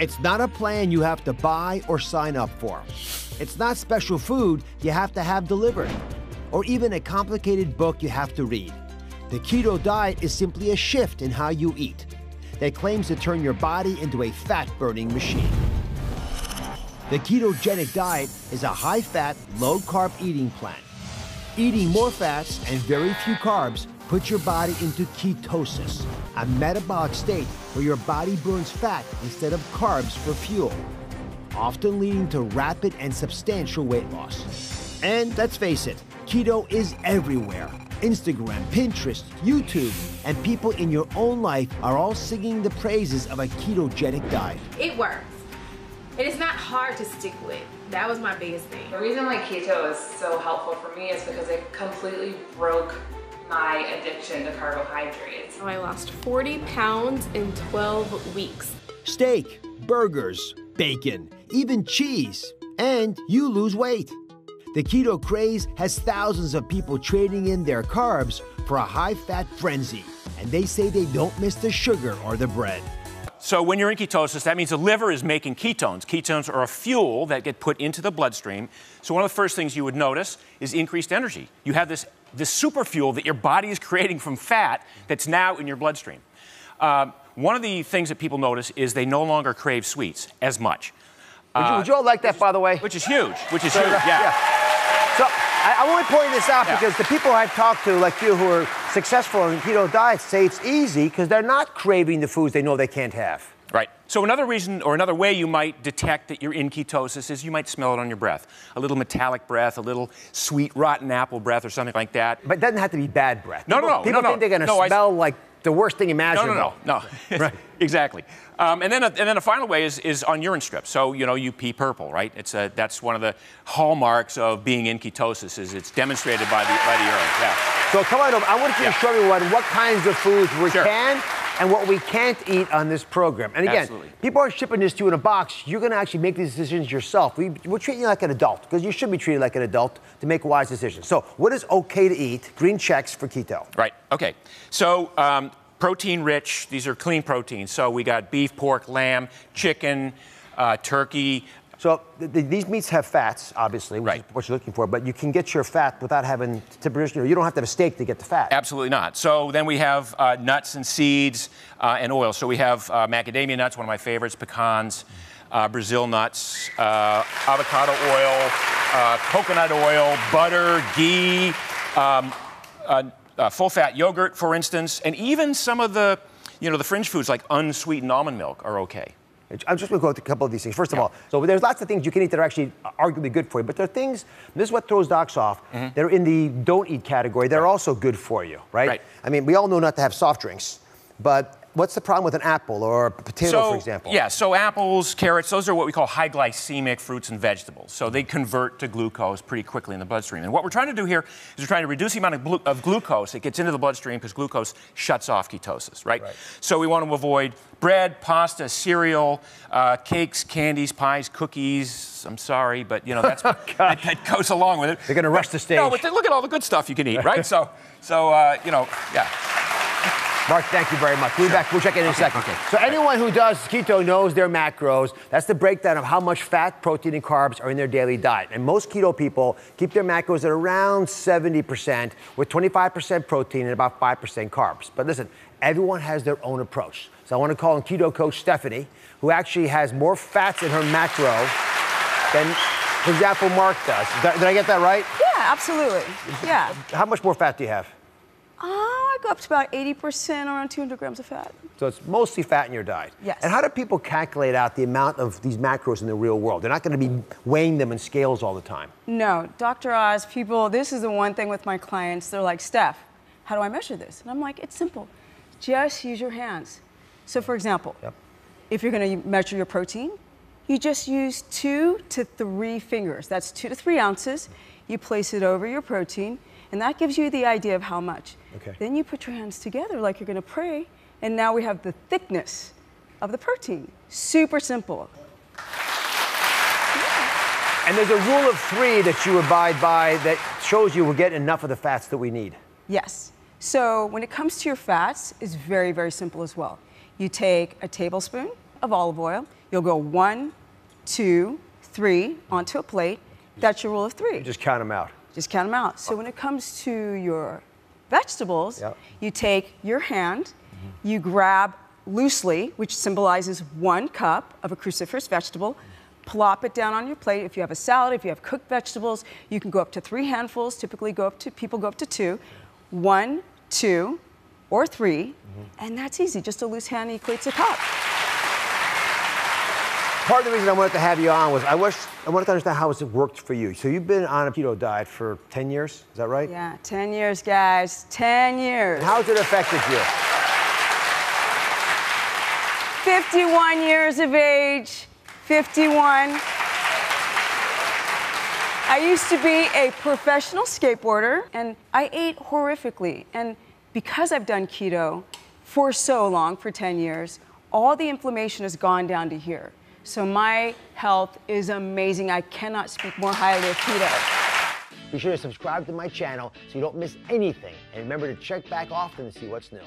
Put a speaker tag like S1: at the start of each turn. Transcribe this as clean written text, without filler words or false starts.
S1: It's not a plan you have to buy or sign up for. It's not special food you have to have delivered, or even a complicated book you have to read. The keto diet is simply a shift in how you eat that claims to turn your body into a fat-burning machine. The ketogenic diet is a high-fat, low-carb eating plan. Eating more fats and very few carbs puts your body into ketosis, a metabolic state where your body burns fat instead of carbs for fuel, often leading to rapid and substantial weight loss. And let's face it, keto is everywhere. Instagram, Pinterest, YouTube, and people in your own life are all singing the praises of a ketogenic diet.
S2: It works. And it's not hard to stick with. That was my biggest thing.
S3: The reason why keto is so helpful for me is because it completely broke my addiction to carbohydrates.
S2: I lost 40 pounds in 12 weeks.
S1: Steak, burgers, bacon, even cheese, and you lose weight. The keto craze has thousands of people trading in their carbs for a high-fat frenzy, and they say they don't miss the sugar or the bread.
S4: So when you're in ketosis, that means the liver is making ketones. Ketones are a fuel that get put into the bloodstream. So one of the first things you would notice is increased energy. You have this super fuel that your body is creating from fat that's now in your bloodstream. One of the things that people notice is they no longer crave sweets as much.
S5: Would you all like that, by the way?
S4: Which is huge, yeah.
S5: So I want to point this out because the people I've talked to, like you, who are successful in keto diets, say it's easy because they're not craving the foods they know they can't have.
S4: Right. So another reason or another way you might detect that you're in ketosis is you might smell it on your breath. A little metallic breath, a little sweet rotten apple breath or something like that.
S5: But it doesn't have to be bad breath.
S4: No.
S5: People think they're going to smell like the worst thing imaginable.
S4: No. Right. Exactly. And then a final way is on urine strips. So, you pee purple, right? That's one of the hallmarks of being in ketosis is it's demonstrated by the urine. Yeah.
S5: So come on over. I want you to show everyone what kinds of foods we can and what we can't eat on this program. And again, people aren't shipping this to you in a box. You're going to actually make these decisions yourself. We're treating you like an adult because you should be treated like an adult to make wise decisions. So what is okay to eat? Green checks for keto.
S4: Right. Okay. So protein rich, these are clean proteins. So we got beef, pork, lamb, chicken, turkey.
S5: So these meats have fats, obviously, which is what you're looking for, but you can get your fat without having to produce, you don't have to have a steak to get the fat.
S4: Absolutely not. So then we have nuts and seeds and oil. So we have macadamia nuts, one of my favorites, pecans, Brazil nuts, avocado oil, coconut oil, butter, ghee, full-fat yogurt, for instance, and even some of the, the fringe foods like unsweetened almond milk are okay.
S5: I'm just going to go through a couple of these things. First of all, so there's lots of things you can eat that are actually arguably good for you, but there are things, this is what throws docs off, that are in the don't eat category. They're also good for you, right? I mean, we all know not to have soft drinks, but what's the problem with an apple or a potato, for example?
S4: Yeah, so apples, carrots, those are what we call high glycemic fruits and vegetables. So they convert to glucose pretty quickly in the bloodstream. And what we're trying to do here is we're trying to reduce the amount of glucose that gets into the bloodstream because glucose shuts off ketosis, right? So we want to avoid bread, pasta, cereal, cakes, candies, pies, cookies. I'm sorry, but that's that goes along with it.
S5: They're going to rush the stage.
S4: No, but look at all the good stuff you can eat, right? So yeah.
S5: Mark, thank you very much. We'll be back. We'll check in a second. So anyone who does keto knows their macros. That's the breakdown of how much fat, protein, and carbs are in their daily diet. And most keto people keep their macros at around 70%, with 25% protein and about 5% carbs. But listen, everyone has their own approach. So I want to call on keto coach Stephanie, who actually has more fats in her macro than, for example, Mark does. Did I get that right?
S6: Yeah, absolutely. Yeah.
S5: How much more fat do you have?
S6: I go up to about 80%, around 200 grams of fat.
S5: So it's mostly fat in your diet.
S6: Yes.
S5: And how do people calculate out the amount of these macros in the real world? They're not going to be weighing them in scales all the time.
S6: No, Dr. Oz, this is the one thing with my clients. They're like, Steph, how do I measure this? And I'm like, it's simple. Just use your hands. So for example, if you're going to measure your protein, you just use 2 to 3 fingers. That's 2 to 3 ounces. You place it over your protein, and that gives you the idea of how much. Then you put your hands together like you're going to pray, and now we have the thickness of the protein. Super simple.
S5: And there's a rule of 3 that you abide by that shows you we're getting enough of the fats that we need.
S6: Yes. So when it comes to your fats, it's very, very simple as well. You take a tablespoon of olive oil. You'll go 1, 2, 3 onto a plate. That's your rule of 3.
S5: Just count them out.
S6: Just count them out. So when it comes to your vegetables, you take your hand, you grab loosely, which symbolizes 1 cup of a cruciferous vegetable, plop it down on your plate. If you have a salad, if you have cooked vegetables, you can go up to 3 handfuls. Typically people go up to 2. 1, 2, or 3, and that's easy. Just a loose hand equates a cup.
S5: Part of the reason I wanted to have you on was I wanted to understand how it's worked for you. So you've been on a keto diet for 10 years, is that right?
S6: Yeah, 10 years, guys, 10 years.
S5: And how's it affected you?
S6: 51 years of age, 51. I used to be a professional skateboarder, and I ate horrifically. And because I've done keto for so long, for 10 years, all the inflammation has gone down to here. So my health is amazing. I cannot speak more highly of keto.
S5: Be sure to subscribe to my channel so you don't miss anything. And remember to check back often to see what's new.